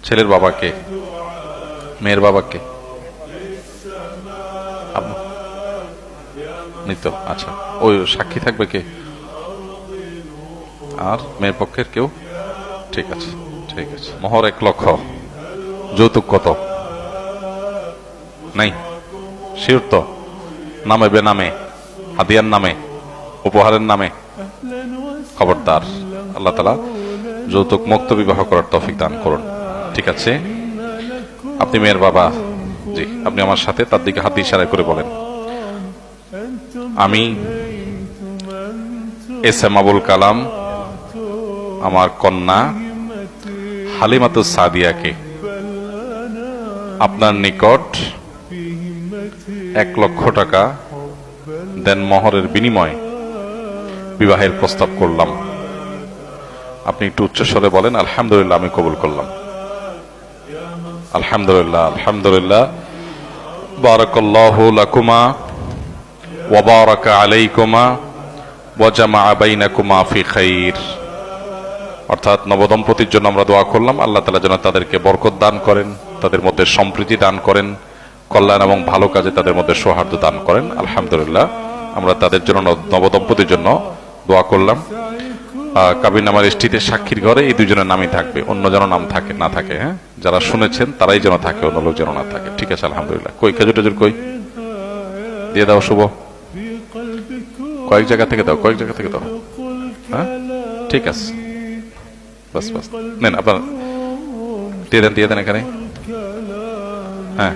ছেলের বাবাকে, মেয়ের বাবাকে মৃত। আচ্ছা, ওই সাক্ষী থাকবে কে? আর মেয়ের পক্ষের কেউ? ঠিক আছে, ঠিক আছে। মোহর 1 লক্ষ। যৌতুক কত? নাই? শিওর তো? নামে বেনামে, হাদিয়ার নামে, উপহারের নামে? খবরদার, আল্লাহ তাআলা যৌতুক মুক্ত বিবাহ করার তৌফিক দান করুন। ঠিক আছে, আপনি মেয়ের বাবা। জি, আপনি আমার সাথে তার দিকে হাত দিয়ে ইশারা করে বলেন, আমি এস এম আবুল কালাম আমার কন্যা হালিমাতুস সাদিয়াকে আপনার নিকট 1 লক্ষ টাকা দেন মোহরের বিনিময়ে বিবাহের প্রস্তাব করলাম। আপনি একটু উচ্চস্বরে বলেন, আলহামদুলিল্লাহ, আমি কবুল করলাম। আলহামদুলিল্লাহ, আলহামদুলিল্লাহ। বারাকাল্লাহু লাকুমা ওয়া বারাকা আলাইকুমা ওয়া জামাআ বাইনাকুমা ফি খাইর। অর্থাৎ নবদম্পতির জন্য আমরা দোয়া করলাম, আল্লাহ তাআলা যেন তাদেরকে বরকত দান করেন, তাদের মধ্যে সম্প্রীতি দান করেন, কল্যাণ এবং ভালো কাজে তাদের মধ্যে সৌহার্দ্য দান করেন। আলহামদুলিল্লাহ, আমরা তাদের জন্য, নবদম্পতির জন্য দোয়া করলাম। কাবিননামার স্ট্রিতে সাক্ষীর ঘরে এই দুজনের নামই থাকবে, অন্য যেন নাম থাকে না থাকে। হ্যাঁ, যারা শুনেছেন তারাই যেন থাকে, অন্য লোক যেন না থাকে। ঠিক আছে, আলহামদুলিল্লাহ। কই খেজুর টেজুর কই? দিয়ে দাও শুভ। কয়েক জায়গা থেকে দাও, কয়েক জায়গা থেকে দাও। হ্যাঁ, ঠিক আছে, বাস বাস। নেন আপনার, দিয়ে দেন এখানে। হ্যাঁ।